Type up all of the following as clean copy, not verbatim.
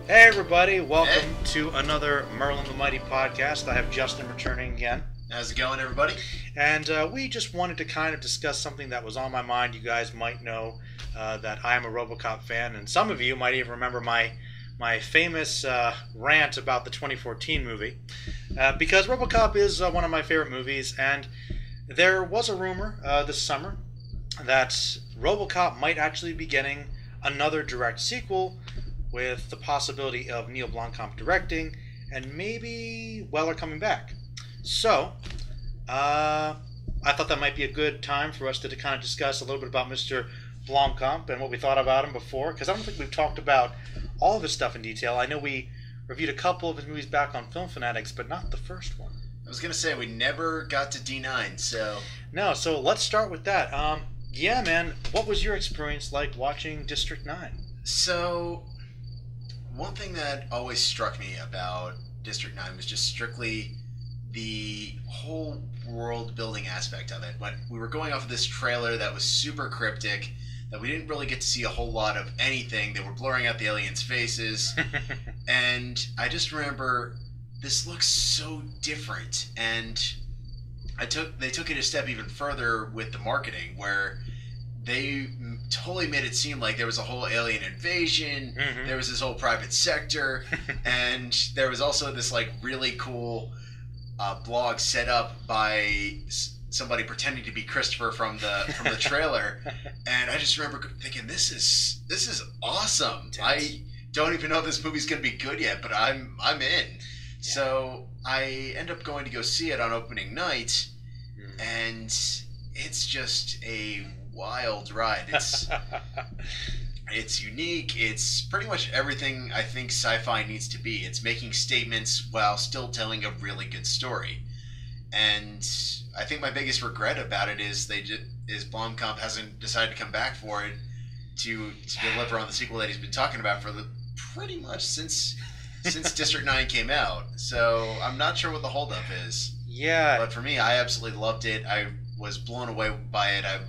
Hey everybody, welcome to another Merlin the Mighty podcast. I have Justin returning again. How's it going, everybody? And we just wanted to kind of discuss something that was on my mind. You guys might know that I am a RoboCop fan, and some of you might even remember my famous rant about the 2014 movie. Because RoboCop is one of my favorite movies, and there was a rumor this summer that RoboCop might actually be getting another direct sequel with the possibility of Neil Blomkamp directing and maybe Weller coming back. So, I thought that might be a good time for us to kind of discuss a little bit about Mr. Blomkamp and what we thought about him before, because I don't think we've talked about all of his stuff in detail. I know we reviewed a couple of his movies back on Film Fanatics, but not the first one. I was going to say, we never got to D9, so... No, so let's start with that. Yeah, man, what was your experience like watching District 9? So, one thing that always struck me about District 9 was just strictly the whole world-building aspect of it. When we were going off of this trailer that was super cryptic, that we didn't really get to see a whole lot of anything. They were blurring out the aliens' faces. And I just remember, this looks so different. And they took it a step even further with the marketing, where they totally made it seem like there was a whole alien invasion, there was this whole private sector, and there was also this like really cool blog set up by somebody pretending to be Christopher from the trailer. And I just remember thinking, this is awesome. I don't even know if this movie's gonna be good yet, but I'm in. Yeah. So I end up going to go see it on opening night, and it's just a wild ride. It's unique. It's pretty much everything I think sci-fi needs to be. It's making statements while still telling a really good story. And I think my biggest regret about it is Blomkamp hasn't decided to come back for it to deliver on the sequel that he's been talking about for pretty much since District 9 came out. So I'm not sure what the holdup is. Yeah. But for me, I absolutely loved it. I was blown away by it. I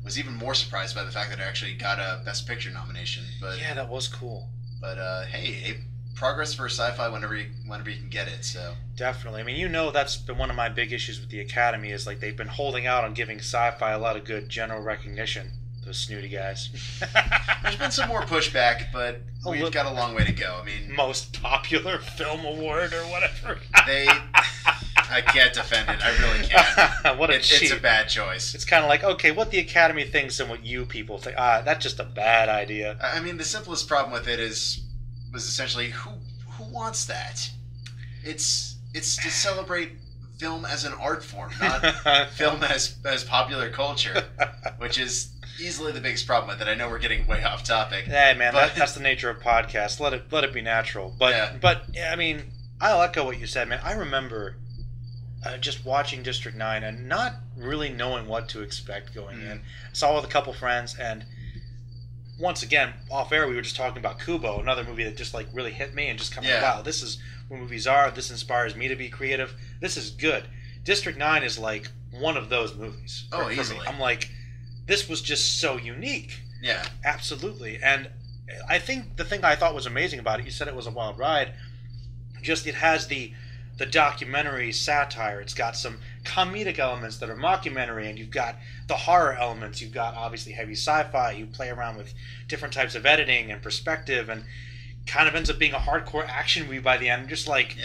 was even more surprised by the fact that it actually got a Best Picture nomination. But yeah, that was cool. But hey, progress for sci-fi whenever you can get it. So definitely. I mean, you know, that's been one of my big issues with the Academy, is like they've been holding out on giving sci-fi a lot of good general recognition. Those snooty guys. There's been some more pushback, but we've got a long way to go. I mean, most popular film award or whatever. I can't defend it. I really can't. What a cheat. It's a bad choice. It's kind of like, okay, what the Academy thinks and what you people think. That's just a bad idea. I mean, the simplest problem with it was essentially who wants that? It's to celebrate film as an art form, not film as popular culture, which is easily the biggest problem with it. I know we're getting way off topic. Hey man, that's the nature of podcasts. Let it be natural. But I mean, I'll echo what you said, man. I remember just watching District 9 and not really knowing what to expect going in. I saw it with a couple friends, and once again, off air, we were just talking about Kubo, another movie that just like really hit me and just kind of like, wow, this is what movies are. This inspires me to be creative. This is good. District 9 is like one of those movies. For easily. Me. I'm like, this was just so unique. Yeah. Absolutely. And I think the thing I thought was amazing about it, you said it was a wild ride, just it has the documentary satire. It's got some comedic elements that are mockumentary, and you've got the horror elements. You've got obviously heavy sci-fi. You play around with different types of editing and perspective, and kind of ends up being a hardcore action movie by the end. Just like,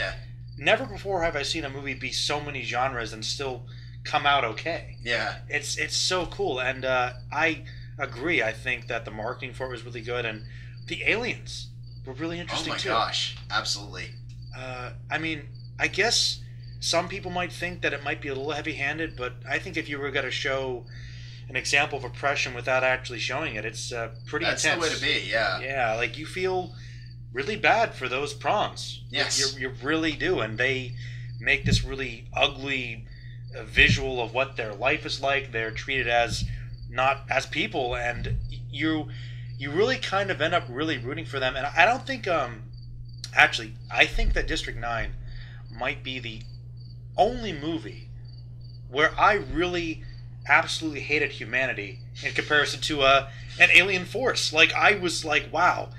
never before have I seen a movie be so many genres and still come out okay. Yeah. It's so cool, and I agree. I think that the marketing for it was really good, and the aliens were really interesting too. Oh my gosh, absolutely. I mean, I guess some people might think that it might be a little heavy-handed, but I think if you were going to show an example of oppression without actually showing it, it's pretty intense. That's the way to be, yeah. Yeah, like you feel really bad for those prawns. Yes. You really do, and they make this really ugly visual of what their life is like. They're treated as not as people, and you really kind of end up really rooting for them. And I don't think actually I think that District 9 might be the only movie where I really absolutely hated humanity in comparison to an alien force. Like, I was like, wow,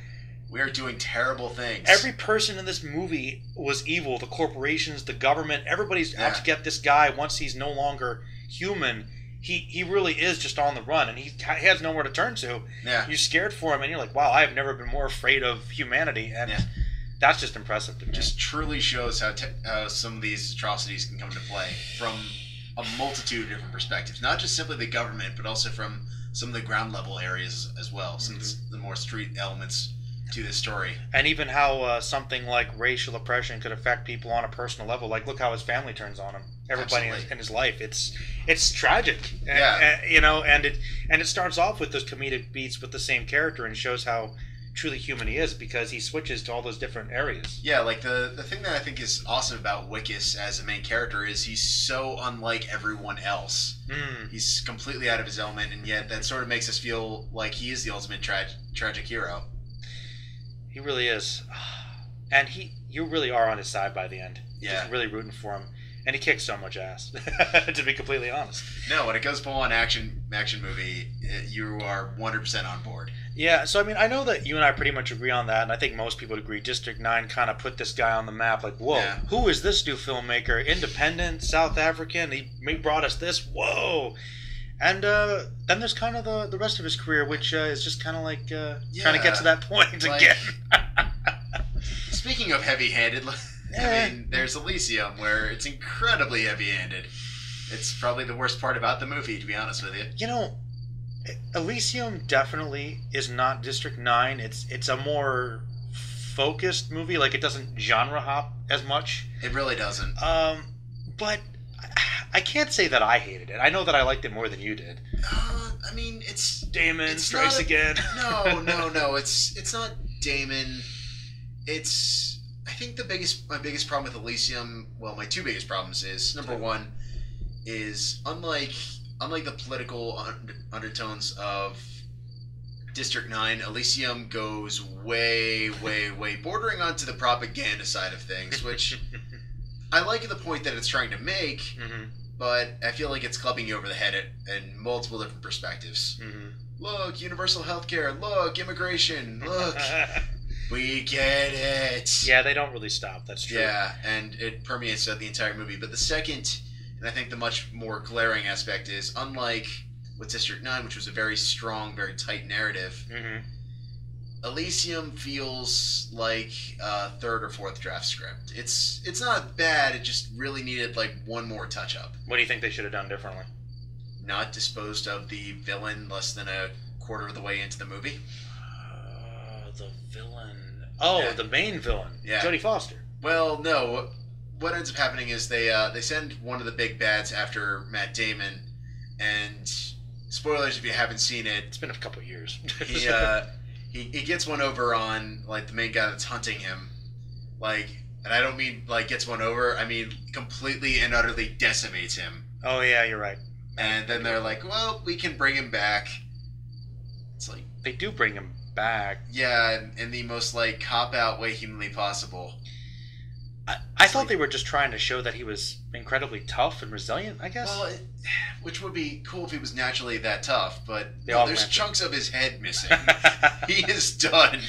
We are doing terrible things. Every person in this movie was evil. The corporations, the government, everybody's out to get this guy once he's no longer human. He really is just on the run, and he has nowhere to turn to. Yeah. You're scared for him, and you're like, wow, I have never been more afraid of humanity, and that's just impressive to me. Just truly shows how some of these atrocities can come into play from a multitude of different perspectives. Not just simply the government, but also from some of the ground level areas as well. Some of the more street elements to this story. And even how something like racial oppression could affect people on a personal level. Like, look how his family turns on him. Everybody in his life. It's tragic. Yeah. And it starts off with those comedic beats with the same character and shows how truly human he is, because he switches to all those different areas. Yeah, like the thing that I think is awesome about Wickus as a main character is he's so unlike everyone else. He's completely out of his element, and yet that sort of makes us feel like he is the ultimate tragic hero. He really is. And you really are on his side by the end. Yeah. Just really rooting for him. And he kicks so much ass, to be completely honest. No, when it goes full on action movie, you are 100% on board. Yeah, so I mean, I know that you and I pretty much agree on that, and I think most people would agree. District 9 kind of put this guy on the map, like, whoa, who is this new filmmaker? Independent, South African, he brought us this, whoa. And then there's kind of the rest of his career, which is just kind of like trying to get to that point again. Speaking of heavy-handed, I mean, there's Elysium, where it's incredibly heavy-handed. It's probably the worst part about the movie, to be honest with you. You know, Elysium definitely is not District 9. It's a more focused movie. Like, it doesn't genre hop as much. It really doesn't. But I can't say that I hated it. I know that I liked it more than you did. I mean, it's Damon strikes again. No. It's not Damon. It's, I think my biggest problem with Elysium, well, my two biggest problems is, number one, is unlike the political undertones of District 9, Elysium goes way, way, way bordering onto the propaganda side of things, which I like the point that it's trying to make, but I feel like it's clubbing you over the head in multiple different perspectives. Look, universal healthcare. Look, immigration. Look. We get it. Yeah, they don't really stop. That's true. Yeah, and it permeates the entire movie. But the second, and I think the much more glaring aspect is, unlike with District 9, which was a very strong, very tight narrative, Elysium feels like a third or fourth draft script. It's not bad, it just really needed like one more touch-up. What do you think they should have done differently? Not disposed of the villain less than a quarter of the way into the movie. The villain. Oh, the main villain. Yeah. Jodie Foster. Well, no. What ends up happening is they send one of the big bads after Matt Damon, and spoilers if you haven't seen it. It's been a couple of years. He gets one over on like the main guy that's hunting him, like, and I don't mean like gets one over. I mean completely and utterly decimates him. Oh yeah, you're right. And then they're like, well, we can bring him back. It's like they do bring him back. Yeah, in the most like cop-out way humanly possible. I thought they were just trying to show that he was incredibly tough and resilient, I guess. Well, which would be cool if he was naturally that tough, but no, there's chunks of his head missing. He is done.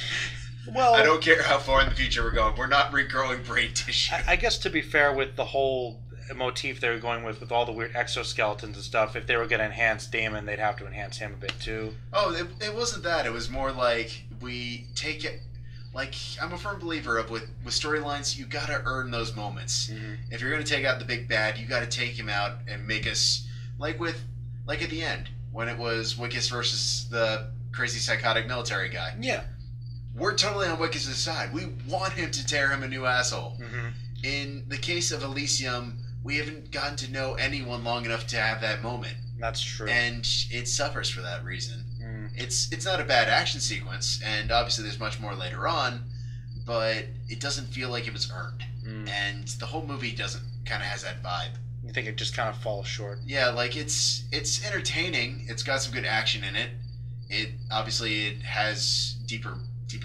Well, I don't care how far in the future we're going. We're not regrowing brain tissue. I guess to be fair with the whole motif they were going with all the weird exoskeletons and stuff, if they were going to enhance Damon, they'd have to enhance him a bit too. Oh, it wasn't that. It was more like we take it. Like, I'm a firm believer of with storylines, you gotta earn those moments. If you're gonna take out the big bad, you gotta take him out and make us like at the end when it was Wickus versus the crazy psychotic military guy. Yeah, we're totally on Wickus' side. We want him to tear him a new asshole. In the case of Elysium, we haven't gotten to know anyone long enough to have that moment. That's true. And it suffers for that reason. It's not a bad action sequence, and obviously there's much more later on, but it doesn't feel like it was earned. And the whole movie kind of has that vibe. You think it just kind of falls short? Yeah, like it's entertaining. It's got some good action in it. It has deeper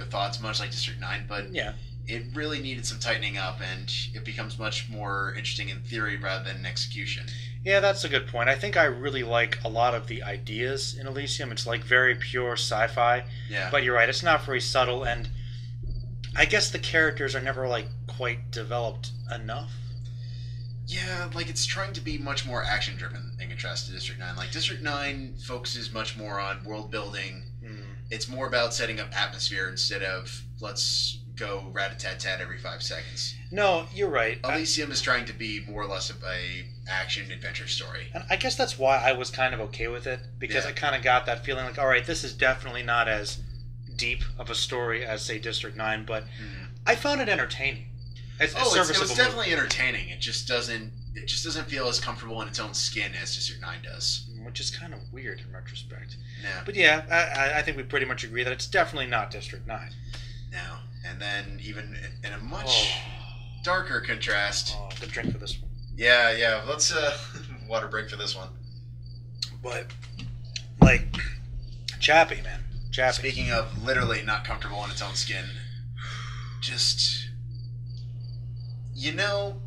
thoughts, much like District 9, but yeah, it really needed some tightening up, and it becomes much more interesting in theory rather than in execution. Yeah, that's a good point. I think I really like a lot of the ideas in Elysium. It's like very pure sci-fi. Yeah. But you're right, it's not very subtle, and I guess the characters are never like quite developed enough. Yeah, like it's trying to be much more action driven in contrast to District 9. Like District 9 focuses much more on world building. It's more about setting up atmosphere instead of let's go rat-a-tat-tat every 5 seconds. No, you're right. Elysium is trying to be more or less of a action adventure story. And I guess that's why I was kind of okay with it, because I kind of got that feeling like, all right, this is definitely not as deep of a story as, say, District 9, but I found it entertaining. It was definitely entertaining. It just doesn't feel as comfortable in its own skin as District 9 does. Which is kind of weird in retrospect. Yeah. But yeah, I think we pretty much agree that it's definitely not District 9. No. And then even in a much darker contrast... Oh, good drink for this one. Yeah. Let's water break for this one. But, like, Chappie, man. Chappie. Speaking of literally not comfortable in its own skin, just... You know...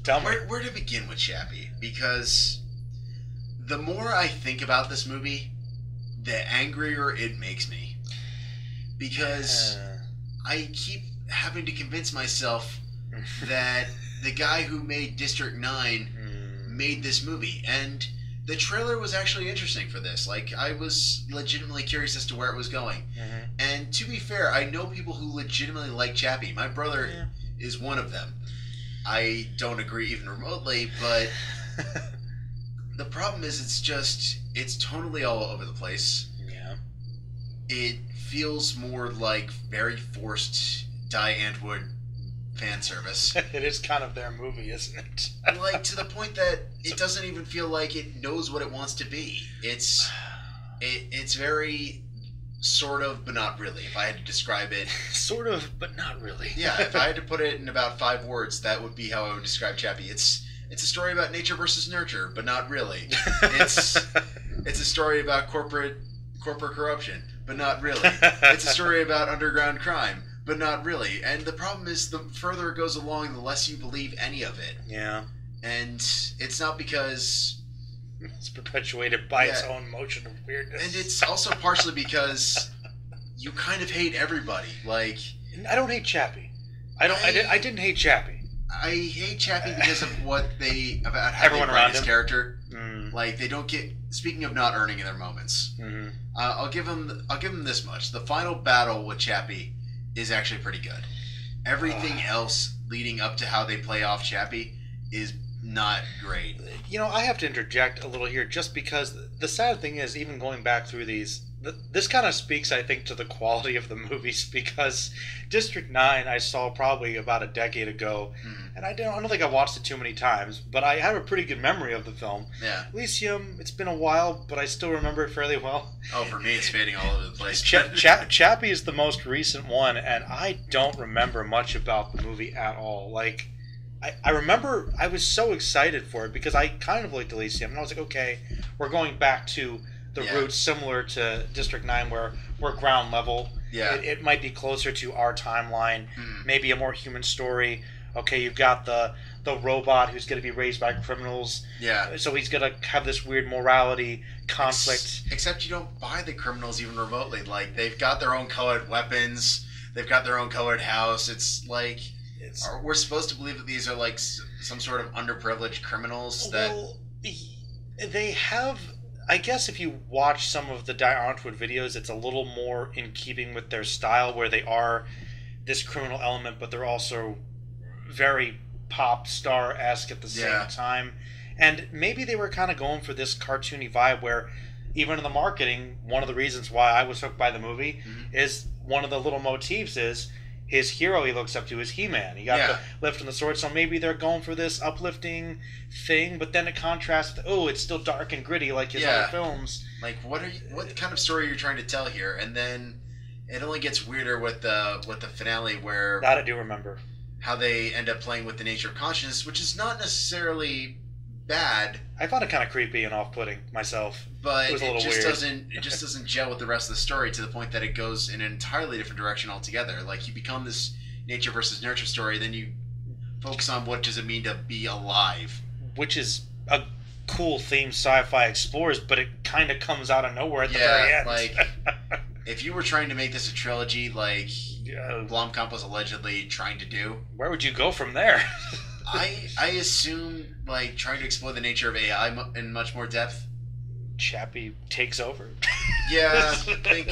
Tell me. Where to begin with Chappie? Because the more I think about this movie, the angrier it makes me. Because I keep having to convince myself that the guy who made District 9 made this movie. And the trailer was actually interesting for this. Like, I was legitimately curious as to where it was going. And to be fair, I know people who legitimately like Chappie. My brother is one of them. I don't agree even remotely, but the problem is it's totally all over the place. Yeah. It feels more like very forced Die Antwoord fan service. It is kind of their movie, isn't it? Like, to the point that it doesn't even feel like it knows what it wants to be. It's very sort of, but not really, if I had to describe it. Sort of, but not really. Yeah, if I had to put it in about 5 words, that would be how I would describe Chappie. It's a story about nature versus nurture, but not really. It's a story about corporate corruption, but not really. It's a story about underground crime, but not really. And the problem is, the further it goes along, the less you believe any of it. Yeah. And it's not because... It's perpetuated by its own motion of weirdness. And it's also partially because you kind of hate everybody. Like, I don't hate Chappie. I didn't hate Chappie. I hate Chappie because of about how everyone they around write his him. Character. Like, they don't get. Speaking of not earning their moments, I'll give him this much: the final battle with Chappie is actually pretty good. Everything else leading up to how they play off Chappie is not great. You know, I have to interject a little here, just because the sad thing is, even going back through these, this kind of speaks, I think, to the quality of the movies, because District 9 I saw probably about a decade ago, and I don't think I watched it too many times, but I have a pretty good memory of the film. Yeah. Elysium, it's been a while, but I still remember it fairly well. Oh, for me, it's fading all over the place. Chappie is the most recent one, and I don't remember much about the movie at all. Like, I remember I was so excited for it because I kind of liked Elysium, and I was like, okay, we're going back to the roots similar to District 9, where we're ground level. Yeah. It might be closer to our timeline, maybe a more human story. Okay, you've got the robot who's going to be raised by criminals. Yeah. So he's going to have this weird morality conflict. Except you don't buy the criminals even remotely. Like, they've got their own colored weapons. They've got their own colored house. It's like... We're supposed to believe that these are like some sort of underprivileged criminals that... Well, they have... I guess if you watch some of the Die Antwoord videos, it's a little more in keeping with their style, where they are this criminal element, but they're also very pop star-esque at the same time. And maybe they were kind of going for this cartoony vibe where, even in the marketing, one of the reasons why I was hooked by the movie is one of the little motifs is his hero he looks up to is He-Man. He got the lift and the sword, so maybe they're going for this uplifting thing, but then it contrasts with, it's still dark and gritty like his other films. Like, what kind of story are you trying to tell here? And then it only gets weirder with the finale, where... That I do remember. How they end up playing with the nature of consciousness, which is not necessarily bad. I found it kind of creepy and off-putting myself. But it was a little weird. It just doesn't gel with the rest of the story, to the point that it goes in an entirely different direction altogether. Like, you become this nature versus nurture story, then you focus on what does it mean to be alive. Which is a cool theme sci-fi explores, but it kind of comes out of nowhere at the very end. Like, if you were trying to make this a trilogy, like Blomkamp was allegedly trying to do, where would you go from there? I assume like trying to explore the nature of AI in much more depth. Chappie takes over. Yeah, I think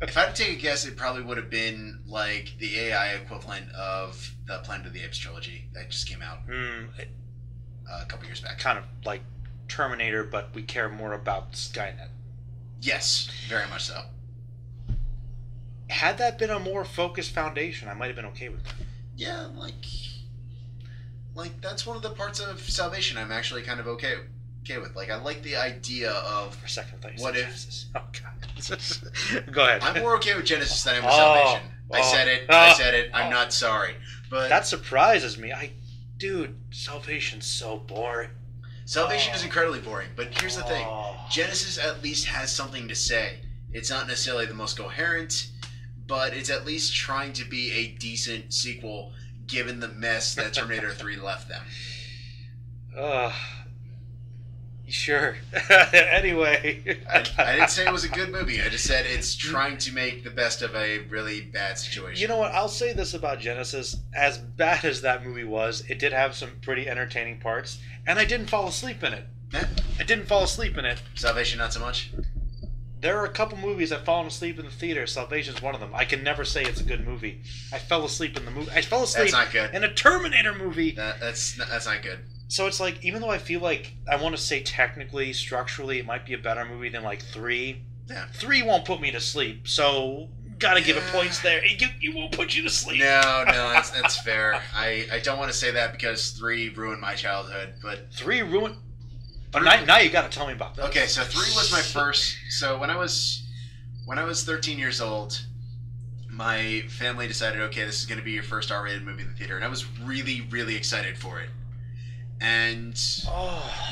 if I had to take a guess, it probably would have been like the AI equivalent of the Planet of the Apes trilogy that just came out a couple years back. Kind of like Terminator, but we care more about Skynet. Yes, very much so. Had that been a more focused foundation, I might have been okay with that. Yeah, like that's one of the parts of Salvation I'm actually kind of okay with. Like, I like the idea of... For a second, I thought you what said if... Genesis. Oh, God. Go ahead. I'm more okay with Genesis than I am with Salvation. I said it. I'm not sorry. But that surprises me. Dude, Salvation's so boring. Salvation is incredibly boring, but here's the thing. Genesis at least has something to say. It's not necessarily the most coherent, but it's at least trying to be a decent sequel given the mess that Terminator 3 left them. Sure. Anyway. I didn't say it was a good movie. I just said it's trying to make the best of a really bad situation. You know what? I'll say this about Genesis. As bad as that movie was, it did have some pretty entertaining parts, and I didn't fall asleep in it. I didn't fall asleep in it. Salvation, not so much? There are a couple movies I've fallen asleep in the theater. Salvation's one of them. I can never say it's a good movie. I fell asleep in the movie. I fell asleep That's not good. in a Terminator movie. That's not good. So it's like, even though I feel like, I want to say technically, structurally, it might be a better movie than like 3. Yeah. 3 won't put me to sleep, so gotta give it points there. It won't put you to sleep. No, that's fair. I don't want to say that because 3 ruined my childhood, but 3 ruined. But now you gotta tell me about that. Okay, so 3 was my first. So when I was 13 years old, my family decided, okay, this is going to be your first R-rated movie in the theater, and I was really, really excited for it. And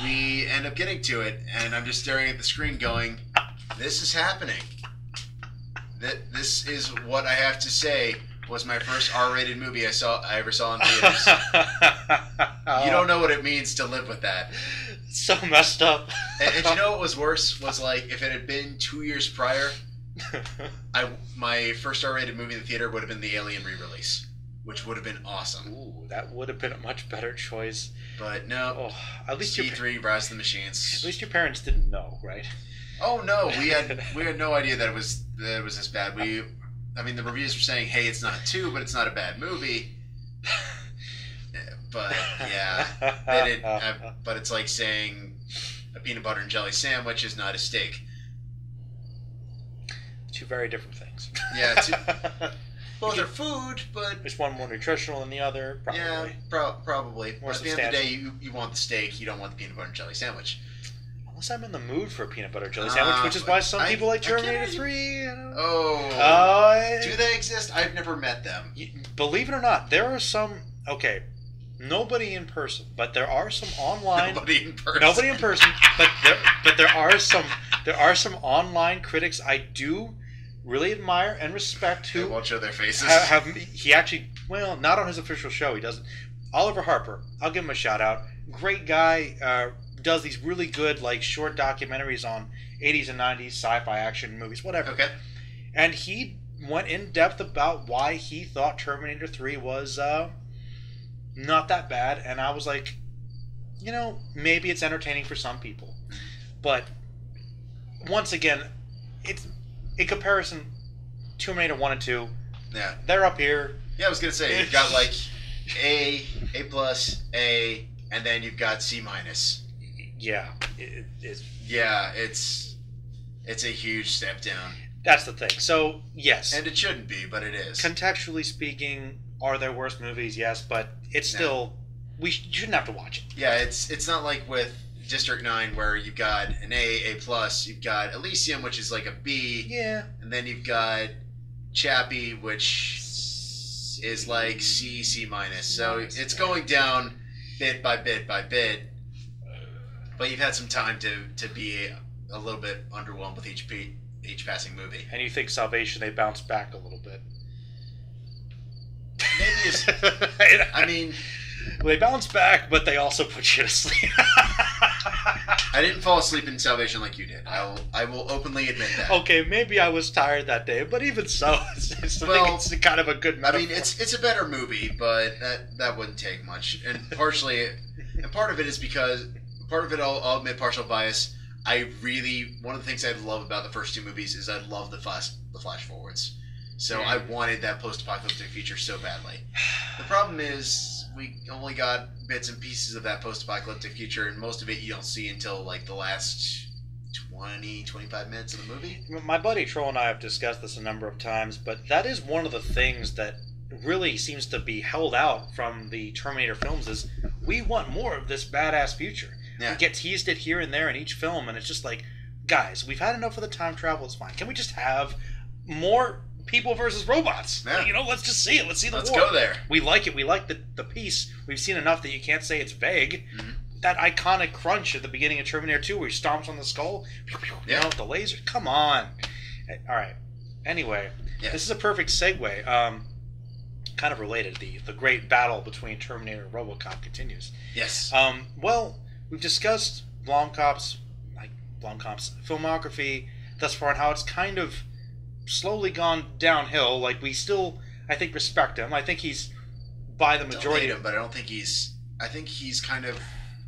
we end up getting to it, and I'm just staring at the screen going, this is happening. This is what I have to say was my first R-rated movie I ever saw in theaters. You don't know what it means to live with that. So messed up. And you know what was worse? Was like, if it had been 2 years prior, my first R-rated movie in the theater would have been the Alien re-release, which would have been awesome. Ooh, that would have been a much better choice. But no, at least C3, Rise of the Machines. At least your parents didn't know, right? Oh no, we had no idea that it was this bad. The reviews were saying, hey, it's not 2, but it's not a bad movie. But yeah, they didn't. But it's like saying a peanut butter and jelly sandwich is not a steak. 2 very different things. Yeah, both are food, but there's one more nutritional than the other. Probably. Yeah, probably. More at the end of the day, you want the steak. You don't want the peanut butter and jelly sandwich. Unless I'm in the mood for a peanut butter jelly sandwich, which is why some people like Terminator 3. Do they exist? I've never met them. Believe it or not, there are some. Okay, nobody in person, but there are some online. Nobody in person, but there are some online critics I do really admire and respect who won't show their faces. He actually, well, not on his official show. He doesn't. Oliver Harper, I'll give him a shout out. Great guy. Does these really good like short documentaries on 80s and 90s sci-fi action movies, whatever. Okay. And he went in depth about why he thought Terminator 3 was not that bad, and I was like, maybe it's entertaining for some people, but once again, it's in comparison. Terminator 1 and 2, yeah, they're up here. Yeah, I was gonna say you've got like A plus, A, and then you've got C minus. Yeah, it's a huge step down. That's the thing. So yes, and it shouldn't be, but it is. Contextually speaking, are there worse movies? Yes, but it's still you shouldn't have to watch it. Yeah, it's not like with District 9 where you've got an A plus, you've got Elysium, which is like a B, and then you've got Chappie, which is like C minus. So it's going down bit by bit by bit. But you've had some time to be a little bit underwhelmed with each passing movie. And you think Salvation, they bounce back a little bit? Maybe. Well, they bounce back, but they also put you to sleep. I didn't fall asleep in Salvation like you did. I will openly admit that. Okay, maybe I was tired that day, but even so, it's kind of a good metaphor. I mean, it's a better movie, but that wouldn't take much. And part of it is because I'll admit partial bias. One of the things I love about the first two movies is I love the flash forwards. So I wanted that post-apocalyptic future so badly. The problem is we only got bits and pieces of that post-apocalyptic future, and most of it you don't see until like the last 20-25 minutes of the movie. My buddy Troll and I have discussed this a number of times, but that is one of the things that really seems to be held out from the Terminator films is we want more of this badass future. Yeah. We get teased it here and there in each film, and it's just like, guys, we've had enough of the time travel, it's fine. Can we just have more people versus robots? Yeah. You know, let's just see it. Let's see the war. Let's go there. We like it. We like the piece. We've seen enough that you can't say it's vague. Mm-hmm. That iconic crunch at the beginning of Terminator 2 where he stomps on the skull, you know, the laser. Come on. All right. Anyway, This is a perfect segue. Kind of related. The great battle between Terminator and RoboCop continues. Yes. Well, we've discussed Blomkamp's filmography thus far and how it's kind of slowly gone downhill. Like, we still, I think, respect him. I think he's by the majority. Don't hate him, but I don't think he's. I think he's kind of.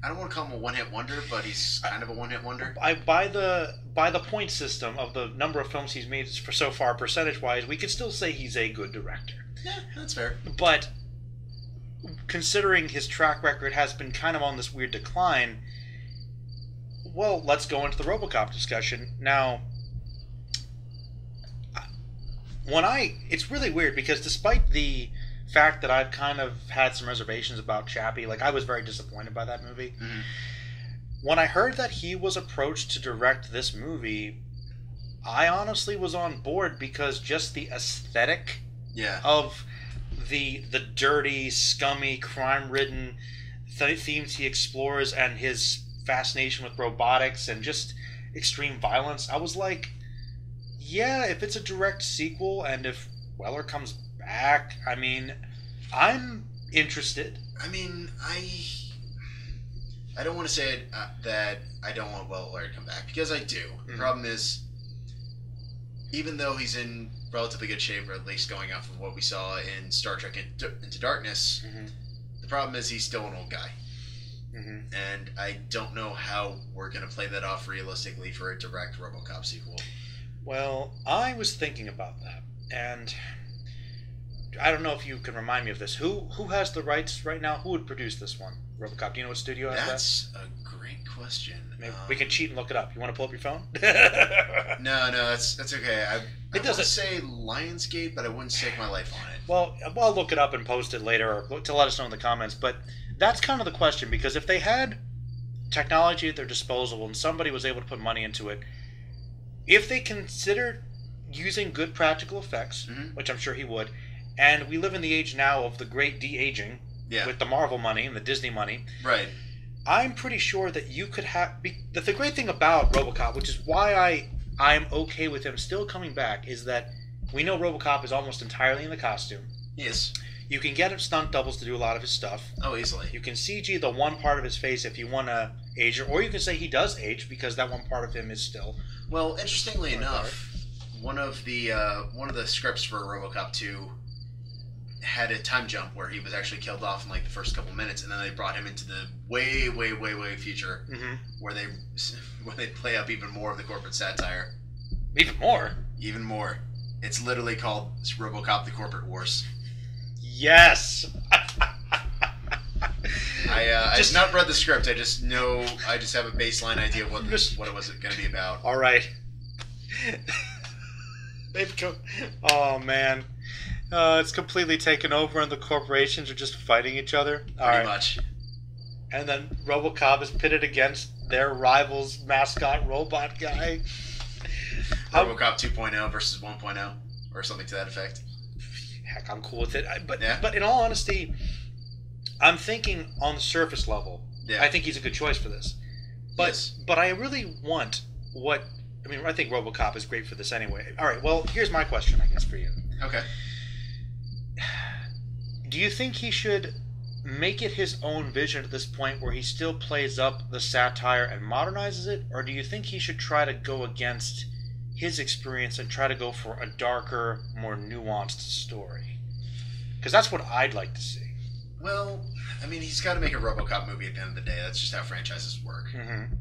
I don't want to call him a one-hit wonder, but he's kind of a one-hit wonder. By the point system of the number of films he's made for so far, percentage-wise, we could still say he's a good director. Yeah, that's fair. But considering his track record has been kind of on this weird decline, well, let's go into the RoboCop discussion. Now, it's really weird because despite the fact that I've kind of had some reservations about Chappie, like I was very disappointed by that movie. Mm-hmm. When I heard that he was approached to direct this movie, I honestly was on board because just the aesthetic of the dirty, scummy, crime-ridden themes he explores and his fascination with robotics and just extreme violence, I was like, yeah, if it's a direct sequel and if Weller comes back, I mean, I'm interested. I mean, I don't want to say that I don't want Weller to come back, because I do. Mm-hmm. The problem is, even though he's in relatively good shape, or at least going off of what we saw in Star Trek Into Darkness, mm-hmm. the problem is he's still an old guy. Mm-hmm. And I don't know how we're going to play that off realistically for a direct RoboCop sequel. Well, I was thinking about that, and I don't know if you can remind me of this. Who has the rights right now? Who would produce this one? RoboCop. Do you know what studio has that? That's a great question. Maybe we can cheat and look it up. You want to pull up your phone? No, that's okay. I would say Lionsgate, but I wouldn't stake my life on it. Well, I'll look it up and post it later, or to let us know in the comments. But that's kind of the question, because if they had technology at their disposal and somebody was able to put money into it, if they considered using good practical effects, mm-hmm. which I'm sure he would, and we live in the age now of the great de-aging with the Marvel money and the Disney money. Right. I'm pretty sure that you could have... The great thing about RoboCop, which is why I'm okay with him still coming back, is that we know RoboCop is almost entirely in the costume. Yes. You can get him stunt doubles to do a lot of his stuff. Oh, easily. You can CG the one part of his face if you want to age it, or you can say he does age because that one part of him is still... Well, interestingly enough, one of the scripts for RoboCop 2 had a time jump where he was actually killed off in like the first couple minutes, and then they brought him into the way future, mm-hmm. where they play up even more of the corporate satire. Even more. It's literally called RoboCop: The Corporate Wars. Yes. I just not read the script. I just have a baseline idea of what it was going to be about. All right. They've come. Oh man. It's completely taken over, and the corporations are just fighting each other. Pretty much. And then RoboCop is pitted against their rival's mascot robot guy. RoboCop 2.0 versus 1.0, or something to that effect. Heck, I'm cool with it. But in all honesty, I'm thinking on the surface level. Yeah. I think he's a good choice for this. But I really want I think RoboCop is great for this anyway. All right, well, here's my question, I guess, for you. Okay. Do you think he should make it his own vision at this point where he still plays up the satire and modernizes it? Or do you think he should try to go against his experience and try to go for a darker, more nuanced story? Because that's what I'd like to see. Well, I mean, he's got to make a RoboCop movie at the end of the day. That's just how franchises work. Mm-hmm.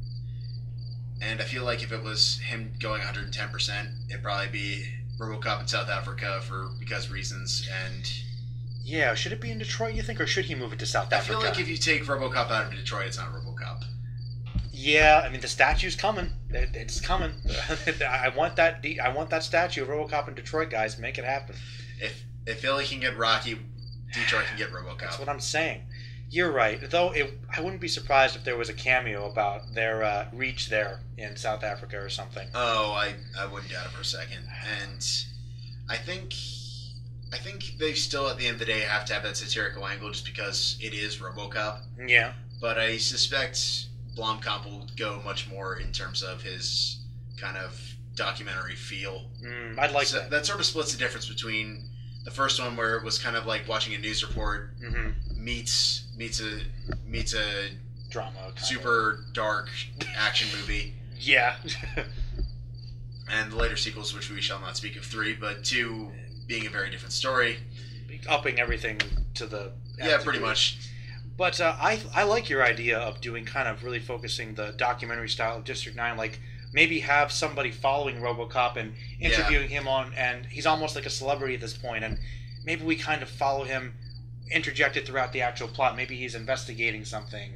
And I feel like if it was him going 110%, it'd probably be RoboCop in South Africa because reasons. And yeah, should it be in Detroit, you think, or should he move it to South Africa? I feel like if you take RoboCop out of Detroit, it's not RoboCop. Yeah, I mean, the statue's coming. It's coming. I want that statue of RoboCop in Detroit, guys. Make it happen. If Philly can get Rocky, Detroit can get RoboCop. That's what I'm saying. You're right. Though I wouldn't be surprised if there was a cameo about their reach there in South Africa or something. Oh, I wouldn't doubt it for a second. And I think they still, at the end of the day, have to have that satirical angle just because it is RoboCop. Yeah. But I suspect Blomkamp will go much more in terms of his kind of documentary feel. I'd like that. That sort of splits the difference between the first one, where it was kind of like watching a news report, meets a drama, super dark action movie. Yeah. And the later sequels, which we shall not speak of, 3, but 2 being a very different story, upping everything to the pretty much. But I like your idea of doing kind of really focusing the documentary style of District 9, like maybe have somebody following RoboCop and interviewing him on, and he's almost like a celebrity at this point, and maybe we kind of follow him interjected throughout the actual plot. Maybe he's investigating something.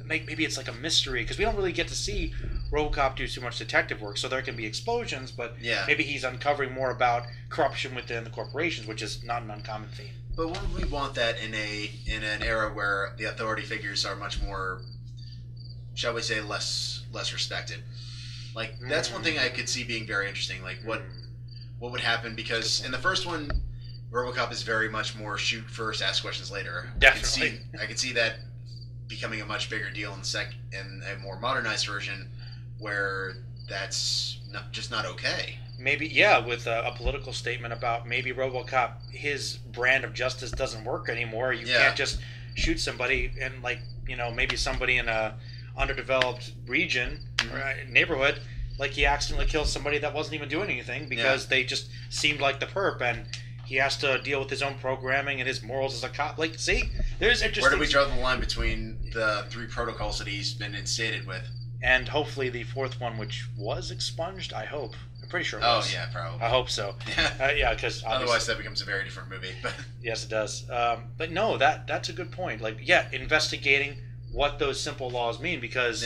Maybe it's like a mystery, because we don't really get to see RoboCop do too much detective work, so there can be explosions, but maybe he's uncovering more about corruption within the corporations, which is not an uncommon theme. But wouldn't we want that in an era where the authority figures are much more, shall we say, less respected? Like, that's one thing I could see being very interesting. Like, what would happen? Because in the first one, RoboCop is very much more shoot first, ask questions later. Definitely. I could see that becoming a much bigger deal in a more modernized version, where that's not okay. Maybe, with a political statement about maybe RoboCop, his brand of justice doesn't work anymore. You can't just shoot somebody, and maybe somebody in a underdeveloped region or neighborhood, like he accidentally kills somebody that wasn't even doing anything because they just seemed like the perp, and he has to deal with his own programming and his morals as a cop. Like, see, there's interesting. Where do we draw the line between the 3 protocols that he's been instated with? And hopefully the 4th one, which was expunged, I hope. I'm pretty sure it was. Oh, yeah, probably. I hope so. Because otherwise that becomes a very different movie. Yes, it does. But no, that's a good point. Like, investigating what those simple laws mean, because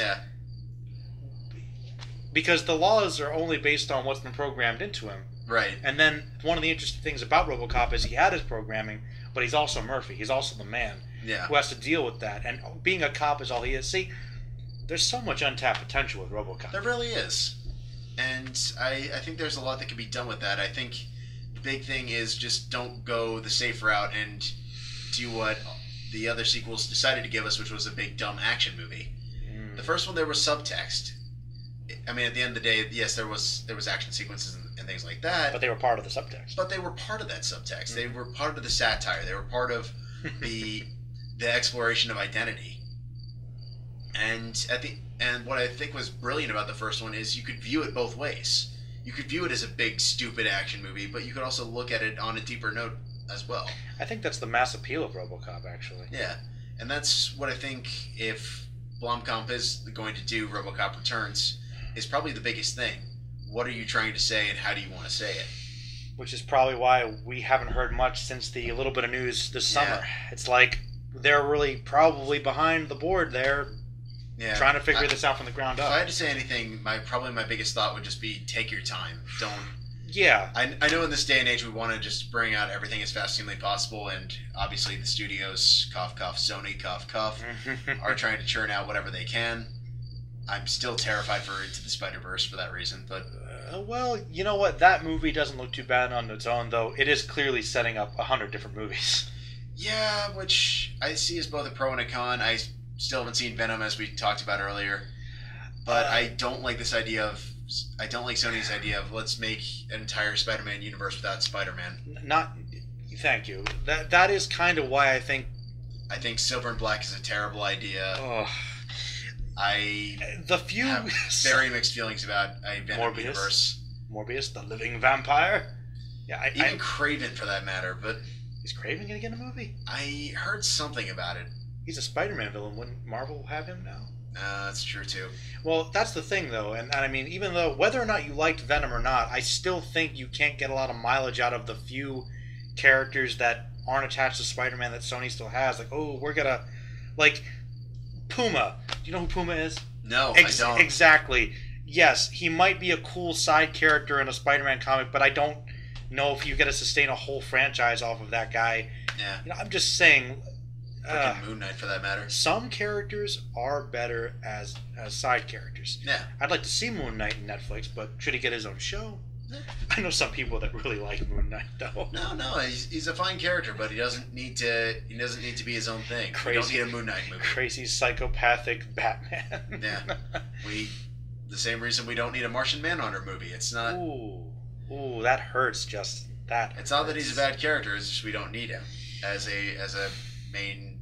the laws are only based on what's been programmed into him. Right. And then one of the interesting things about RoboCop is he had his programming, but he's also Murphy. He's also the man who has to deal with that. And being a cop is all he is. See, there's so much untapped potential with RoboCop. There really is. And I think there's a lot that can be done with that. I think the big thing is just don't go the safe route and do what the other sequels decided to give us, which was a big dumb action movie. The first one, there was subtext. I mean, at the end of the day, yes, there was action sequences and things like that. But they were part of the subtext. But they were part of that subtext. They were part of the satire. They were part of the exploration of identity. And what I think was brilliant about the first one is you could view it both ways. You could view it as a big, stupid action movie, but you could also look at it on a deeper note as well. I think that's the mass appeal of RoboCop, actually. Yeah, and that's what I think, if Blomkamp is going to do RoboCop Returns, is probably the biggest thing. What are you trying to say, and how do you want to say it? Which is probably why we haven't heard much since the little bit of news this summer. It's like they're really probably behind the board there, trying to figure this out from the ground up. If I had to say anything, probably my biggest thought would just be take your time. Don't. Yeah. I know in this day and age we want to just bring out everything as fast as humanly possible, and obviously the studios, cough cough, Sony, cough cough, are trying to churn out whatever they can. I'm still terrified for Into the Spider-Verse for that reason, but... well, you know what? That movie doesn't look too bad on its own, though. It is clearly setting up 100 different movies. Yeah, which I see as both a pro and a con. I still haven't seen Venom, as we talked about earlier. But I don't like this idea of... I don't like Sony's idea of let's make an entire Spider-Man universe without Spider-Man. Thank you. That is kind of why I think I think Silver and Black is a terrible idea. Oh. I have very mixed feelings about a Venom universe. Morbius, the living vampire. Yeah, even Kraven for that matter. But is Kraven gonna get a movie? I heard something about it. He's a Spider-Man villain. Wouldn't Marvel have him now? That's true too. Well, that's the thing though, and I mean, even though whether or not you liked Venom or not, I still think you can't get a lot of mileage out of the few characters that aren't attached to Spider-Man that Sony still has. Like, oh, we're gonna like Puma. Do you know who Puma is? No, I don't. Exactly. Yes, he might be a cool side character in a Spider-Man comic, but I don't know if you're gonna sustain a whole franchise off of that guy. Yeah. You know, I'm just saying. Moon Knight, for that matter. Some characters are better as side characters. Yeah. I'd like to see Moon Knight in Netflix, but should he get his own show? I know some people that really like Moon Knight, though. No, he's a fine character, but he doesn't need to. He doesn't need to be his own thing. We don't need a Moon Knight movie. Crazy psychopathic Batman. Yeah. The same reason we don't need a Martian Manhunter movie. It's not. Ooh, that hurts, Justin. It's not that he's a bad character. It's just we don't need him as a main.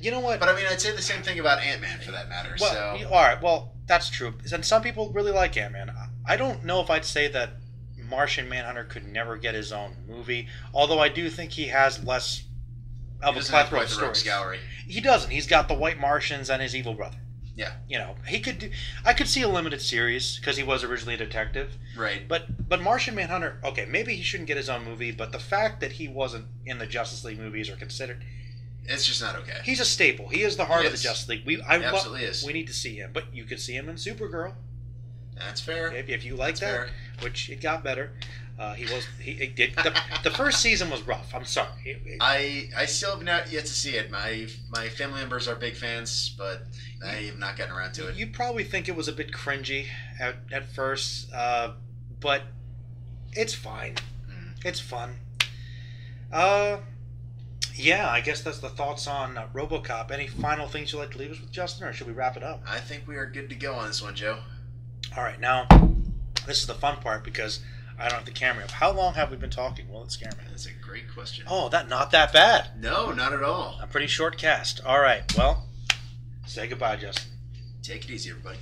You know what? But I mean, I'd say the same thing about Ant-Man for that matter. Well, so all right. Well, that's true. And some people really like Ant-Man. I don't know if I'd say that Martian Manhunter could never get his own movie. Although I do think he has less of a plethora of stories. Gallery. He doesn't. He's got the White Martians and his evil brother. Yeah. You know, he could do. I could see a limited series because he was originally a detective. Right. But Martian Manhunter. Okay, maybe he shouldn't get his own movie. But the fact that he wasn't in the Justice League movies or considered. It's just not okay. He's a staple. He is the heart of the Justice League. He absolutely is. We need to see him, but you could see him in Supergirl. That's fair. If you like that, fair. Which it got better. He did. The first season was rough. I'm sorry. I still have not yet to see it. My family members are big fans, but I have not gotten around to it. You'd probably think it was a bit cringy at first, but it's fine. It's fun. Yeah, I guess that's the thoughts on RoboCop. Any final things you'd like to leave us with, Justin, or should we wrap it up? I think we are good to go on this one, Joe. All right, now, this is the fun part because I don't have the camera up. How long have we been talking? Will it scare me? That's a great question. Oh, not that bad. No, not at all. A pretty short cast. All right, well, say goodbye, Justin. Take it easy, everybody.